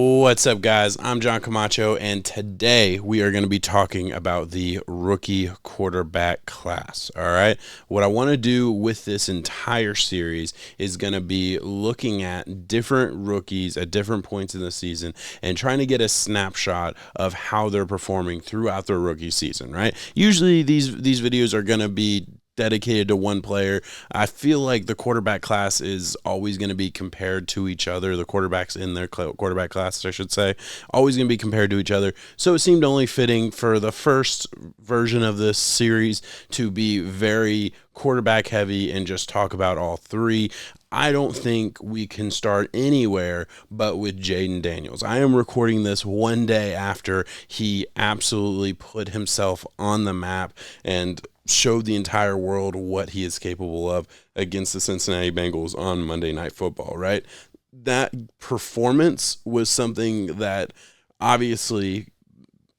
What's up, guys? I'm John Camacho, and today we are going to be talking about the rookie quarterback class. All right. What I want to do with this entire series is going to be looking at different rookies at different points in the season and trying to get a snapshot of how they're performing throughout their rookie season. Right. Usually these videos are going to be dedicated to one player. I feel like the quarterback class is always going to be compared to each other. The quarterbacks in their quarterback class, I should say, always going to be compared to each other. So it seemed only fitting for the first version of this series to be very quarterback heavy and just talk about all three. I don't think we can start anywhere but with Jayden Daniels. I am recording this one day after he absolutely put himself on the map and showed the entire world what he is capable of against the Cincinnati Bengals on Monday Night Football, right? That performance was something that obviously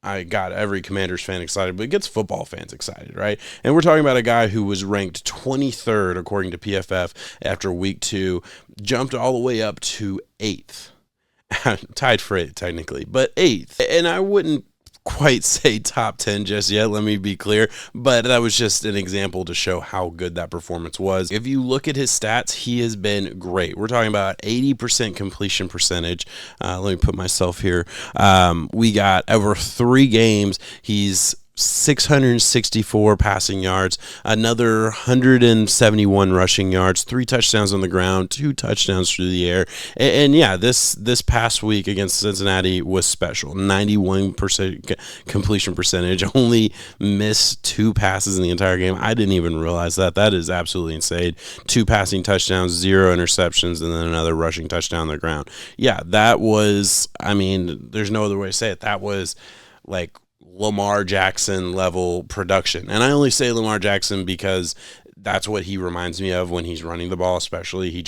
I got every Commanders fan excited, but it gets football fans excited, right? And we're talking about a guy who was ranked 23rd, according to PFF, after week 2, jumped all the way up to 8th. Tied for 8th, technically, but 8th. And I wouldn't quite say top 10 just yet, let me be clear, but that was just an example to show how good that performance was. If you look at his stats, he has been great. We're talking about 80% completion percentage. Let me put myself here. We got over 3 games. He's 664 passing yards, another 171 rushing yards, 3 touchdowns on the ground, 2 touchdowns through the air. And yeah, this past week against Cincinnati was special. 91% completion percentage, only missed 2 passes in the entire game. I didn't even realize that. That is absolutely insane. 2 passing touchdowns, 0 interceptions, and then another rushing touchdown on the ground. Yeah, that was, I mean, there's no other way to say it. That was like Lamar Jackson level production. And I only say Lamar Jackson because that's what he reminds me of when he's running the ball, especially.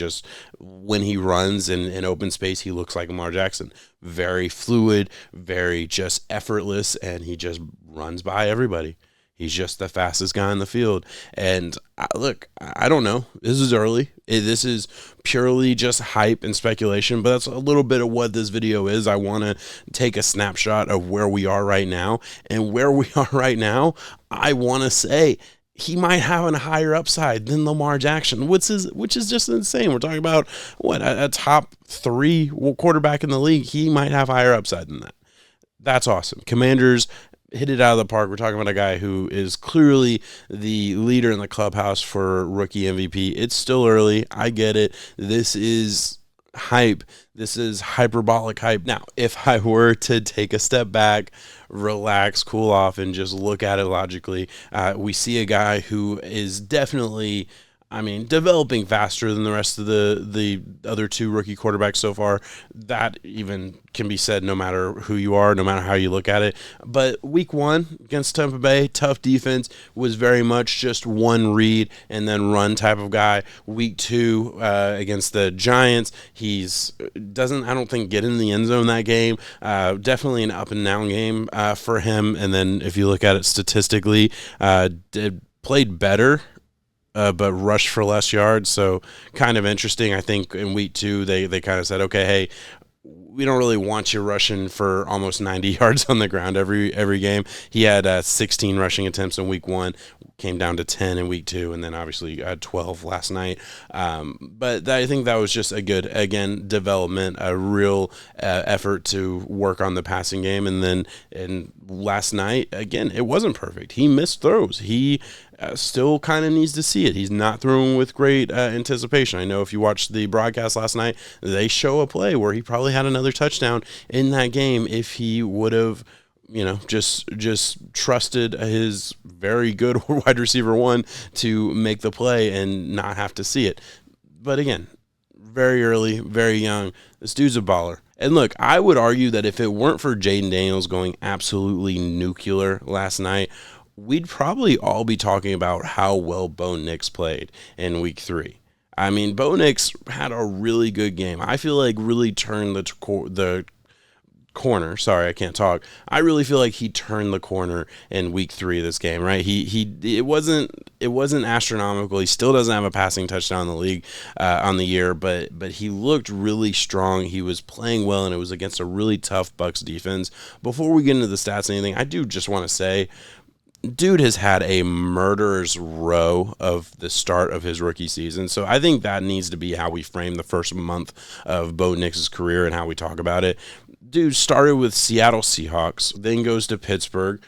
When he runs in open space, he looks like Lamar Jackson. Very fluid, very just effortless, and he just runs by everybody. He's just the fastest guy in the field. And look, I don't know. This is early. This is purely just hype and speculation, but that's a little bit of what this video is. I want to take a snapshot of where we are right now. And where we are right now, I want to say he might have a higher upside than Lamar Jackson, which is just insane. We're talking about, a top 3 quarterback in the league. He might have higher upside than that. That's awesome. Commanders hit it out of the park. We're talking about a guy who is clearly the leader in the clubhouse for rookie MVP. It's still early. I get it. This is hype. This is hyperbolic hype. Now, if I were to take a step back, relax, cool off, and just look at it logically, we see a guy who is definitely, developing faster than the rest of the other 2 rookie quarterbacks so far. That even can be said no matter who you are, no matter how you look at it. But week 1 against Tampa Bay, tough defense, was very much just one read and then run type of guy. Week 2 against the Giants, I don't think, get in the end zone that game. Definitely an up and down game for him. And then if you look at it statistically, played better, but rushed for less yards. So kind of interesting. I think in week 2, they kind of said, okay, hey, we don't really want you rushing for almost 90 yards on the ground every game. He had 16 rushing attempts in week 1, came down to 10 in week 2, and then obviously 12 last night. But I think that was just a good, again, development, a real effort to work on the passing game. And last night, again, it wasn't perfect. He missed throws. He still kind of needs to see it. He's not throwing with great anticipation. I know if you watched the broadcast last night, they show a play where he probably had another touchdown in that game if he would have, just trusted his very good wide receiver 1 to make the play and not have to see it. But again, very early, very young. This dude's a baller. And look, I would argue that if it weren't for Jayden Daniels going absolutely nuclear last night, we'd probably all be talking about how well Bo Nix played in week 3. Bo Nix had a really good game. I feel like really turned the corner. Sorry, I can't talk. I really feel like he turned the corner in week 3 of this game, right? It wasn't astronomical. He still doesn't have a passing touchdown in the league on the year, but he looked really strong. He was playing well, and it was against a really tough Bucks defense. Before we get into the stats and anything, I do just want to say, dude has had a murderer's row of the start of his rookie season. So I think that needs to be how we frame the first month of Bo Nix's career and how we talk about it. Dude started with Seattle Seahawks, then goes to Pittsburgh,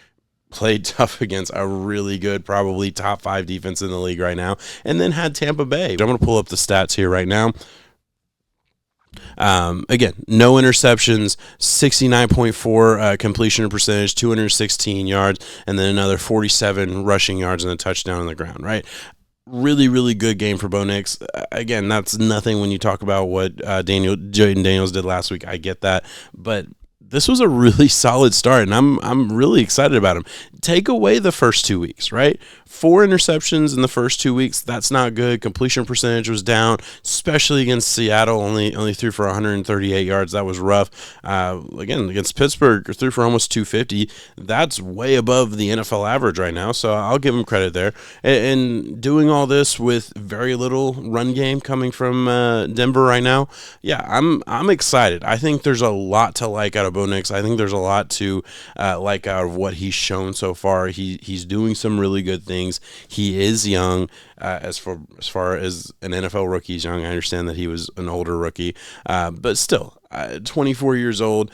played tough against a really good, probably top 5 defense in the league right now, and then had Tampa Bay. I'm going to pull up the stats here right now. Again, no interceptions, 69.4 completion percentage, 216 yards, and then another 47 rushing yards and a touchdown on the ground, right? Really, really good game for Bo Nix. Again, that's nothing when you talk about what Jayden Daniels did last week. I get that, but this was a really solid start, and I'm really excited about him. Take away the first 2 weeks, right? 4 interceptions in the first 2 weeks. That's not good. Completion percentage was down, especially against Seattle. Only threw for 138 yards. That was rough. Again, against Pittsburgh, threw for almost 250. That's way above the NFL average right now, so I'll give him credit there. And doing all this with very little run game coming from Denver right now, yeah, I'm excited. I think there's a lot to like out of Bo Nix. I think there's a lot to like out of what he's shown so far. He's doing some really good things. He is young. As far as an NFL rookie is young, I understand that he was an older rookie, but still, 24 years old,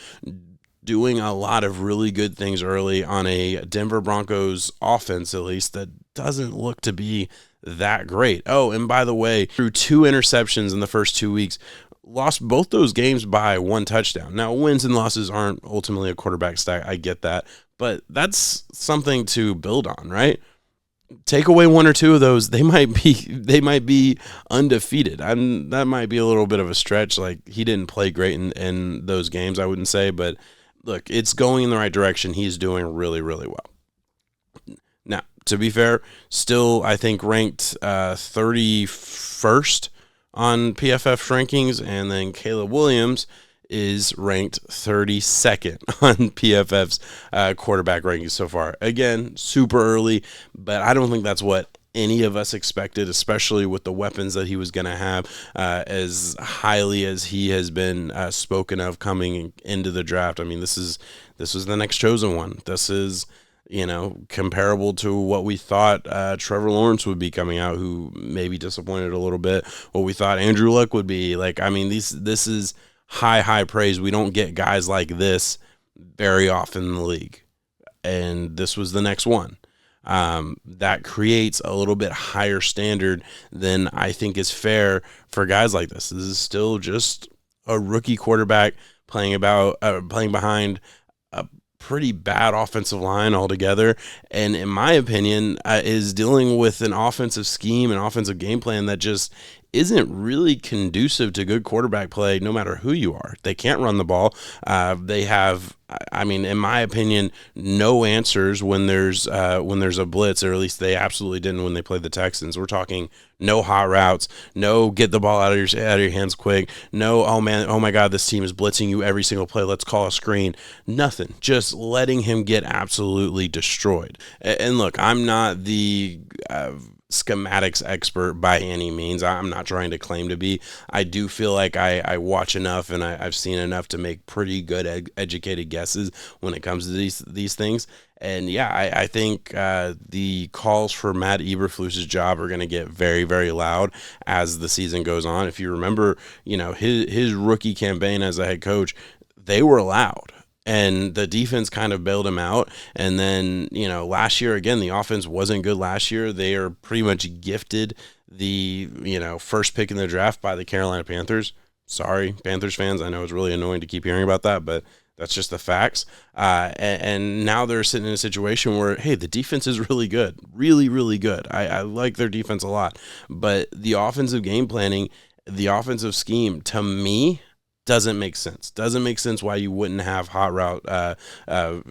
doing a lot of really good things early on a Denver Broncos offense, at least, that doesn't look to be that great. Oh, and by the way, threw 2 interceptions in the first 2 weeks. Lost both those games by 1 touchdown. Now, wins and losses aren't ultimately a quarterback stat. I get that, but that's something to build on, right? Take away 1 or 2 of those, they might be undefeated. That might be a little bit of a stretch. Like, he didn't play great in those games, I wouldn't say, but look, it's going in the right direction. He's doing really, really well. Now, to be fair, still, I think, ranked 31st on PFF rankings, and then Caleb Williams is ranked 32nd on PFF's quarterback rankings so far. Again, super early, but I don't think that's what any of us expected, especially with the weapons that he was going to have, as highly as he has been spoken of coming into the draft. I mean, this was the next chosen one. This is, comparable to what we thought Trevor Lawrence would be coming out, who maybe disappointed a little bit. What we thought Andrew Luck would be. Like, I mean, this is high praise. We don't get guys like this very often in the league, and this was the next one. That creates a little bit higher standard than I think is fair for guys like this. This is still just a rookie quarterback playing behind a pretty bad offensive line altogether, and in my opinion, is dealing with an offensive scheme and offensive game plan that just isn't really conducive to good quarterback play, no matter who you are. They can't run the ball. They have, I mean, in my opinion, no answers when there's a blitz, or at least they absolutely didn't when they played the Texans. We're talking no hot routes, no get the ball out of your hands quick, no, oh my God, this team is blitzing you every single play, let's call a screen. Nothing. Just letting him get absolutely destroyed. And look, I'm not the schematics expert by any means. I'm not trying to claim to be. I do feel like I watch enough and I've seen enough to make pretty good educated guesses when it comes to these things. And yeah, I think the calls for Matt Eberflus's job are going to get very, very loud as the season goes on. If you remember, his rookie campaign as a head coach, they were loud. And the defense kind of bailed him out. And then, last year, again, the offense wasn't good last year. They are pretty much gifted the, first pick in the draft by the Carolina Panthers. Sorry, Panthers fans. I know it's really annoying to keep hearing about that, but that's just the facts. And now they're sitting in a situation where, hey, the defense is really good. Really, really good. I like their defense a lot. But the offensive game planning, the offensive scheme, to me, doesn't make sense. Doesn't make sense why you wouldn't have hot route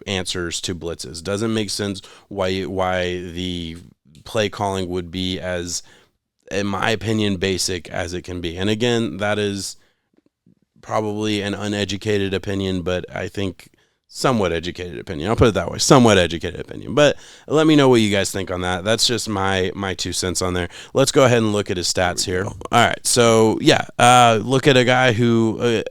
answers to blitzes. Doesn't make sense why the play calling would be as, in my opinion, basic as it can be. And again, that is probably an uneducated opinion, but I think somewhat educated opinion. I'll put it that way, somewhat educated opinion. But let me know what you guys think on that. That's just my 2 cents on there. Let's go ahead and look at his stats here. All right, so yeah, look at a guy who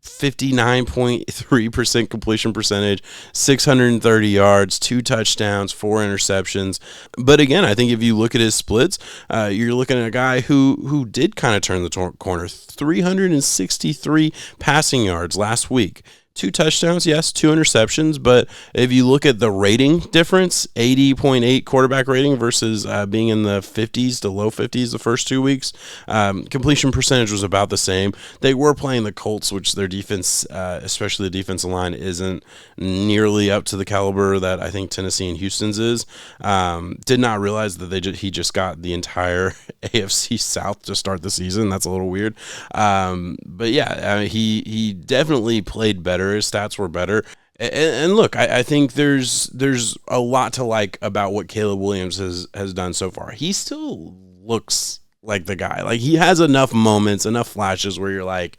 59.3% completion percentage, 630 yards, 2 touchdowns, 4 interceptions. But again, I think if you look at his splits, you're looking at a guy who did kind of turn the corner. 363 passing yards last week. 2 touchdowns, yes, 2 interceptions, but if you look at the rating difference, 80.8 quarterback rating versus being in the 50s to low 50s the first 2 weeks, completion percentage was about the same. They were playing the Colts, which their defense, especially the defensive line, isn't nearly up to the caliber that I think Tennessee and Houston's is. Did not realize that he just got the entire AFC South to start the season. That's a little weird. But yeah, he definitely played better. His stats were better. And look, I think there's a lot to like about what Caleb Williams has done so far. He still looks like the guy. Like, he has enough moments, enough flashes where you're like,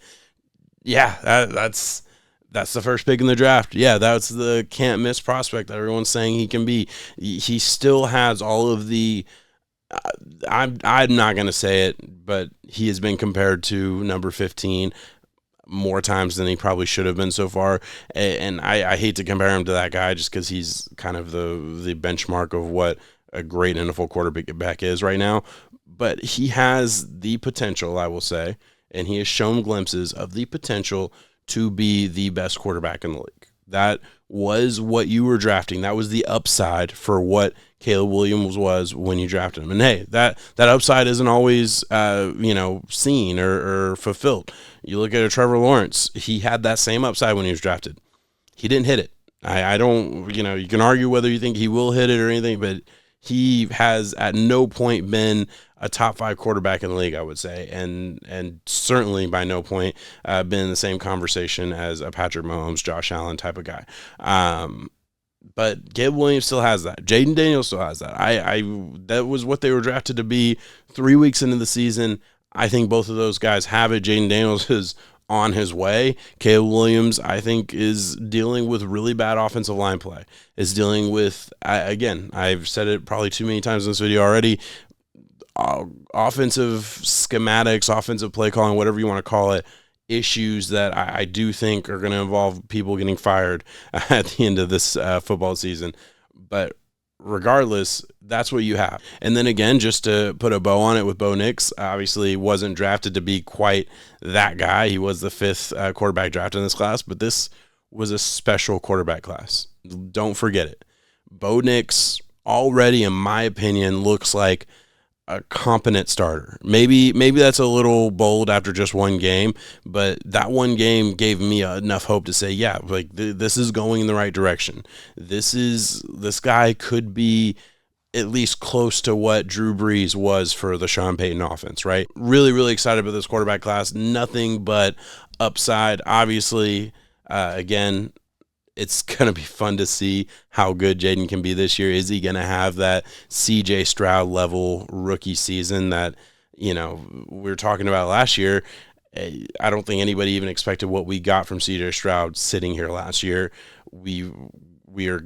yeah, that's the first pick in the draft. Yeah, that's the can't miss prospect that everyone's saying he can be. He still has all of the I'm not going to say it, but he has been compared to number 15 more times than he probably should have been so far. And I hate to compare him to that guy just because he's kind of the benchmark of what a great NFL quarterback is right now. But he has the potential, I will say, and he has shown glimpses of the potential to be the best quarterback in the league. That was what you were drafting. That was the upside for what Caleb Williams was when you drafted him. And hey, that upside isn't always seen or fulfilled. You look at a Trevor Lawrence, he had that same upside when he was drafted. He didn't hit it. I don't, you can argue whether you think he will hit it or anything, but he has at no point been a top 5 quarterback in the league, I would say, and certainly by no point been in the same conversation as a Patrick Mahomes, Josh Allen type of guy. But Caleb Williams still has that. Jayden Daniels still has that. That was what they were drafted to be 3 weeks into the season. I think both of those guys have it. Jayden Daniels is on his way. Caleb Williams, I think, is dealing with really bad offensive line play. Is dealing with, again, I've said it probably too many times in this video already, offensive schematics, offensive play calling, whatever you want to call it, issues that I do think are going to involve people getting fired at the end of this football season. But regardless, that's what you have. And then again, just to put a bow on it with Bo Nix, obviously wasn't drafted to be quite that guy. He was the 5th quarterback drafted in this class, but this was a special quarterback class. Don't forget it. Bo Nix already, in my opinion, looks like a competent starter. Maybe that's a little bold after just one game, but that one game gave me enough hope to say, yeah, like this is going in the right direction. This guy could be at least close to what Drew Brees was for the Sean Payton offense, right? Really, really excited about this quarterback class. Nothing but upside. Obviously, again, it's going to be fun to see how good Jayden can be this year. Is he going to have that CJ Stroud level rookie season that, we were talking about last year? I don't think anybody even expected what we got from CJ Stroud sitting here last year. We are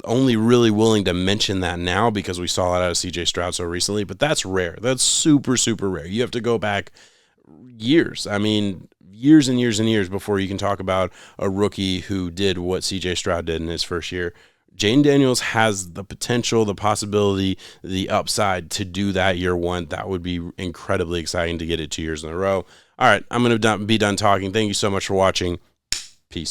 only really willing to mention that now because we saw it out of CJ Stroud so recently, but that's rare. That's super, super rare. You have to go back years. I mean, years and years and years before you can talk about a rookie who did what CJ Stroud did in his first year. Jayden Daniels has the potential, the possibility, the upside to do that year one. That would be incredibly exciting to get it 2 years in a row. All right, I'm going to be done talking. Thank you so much for watching.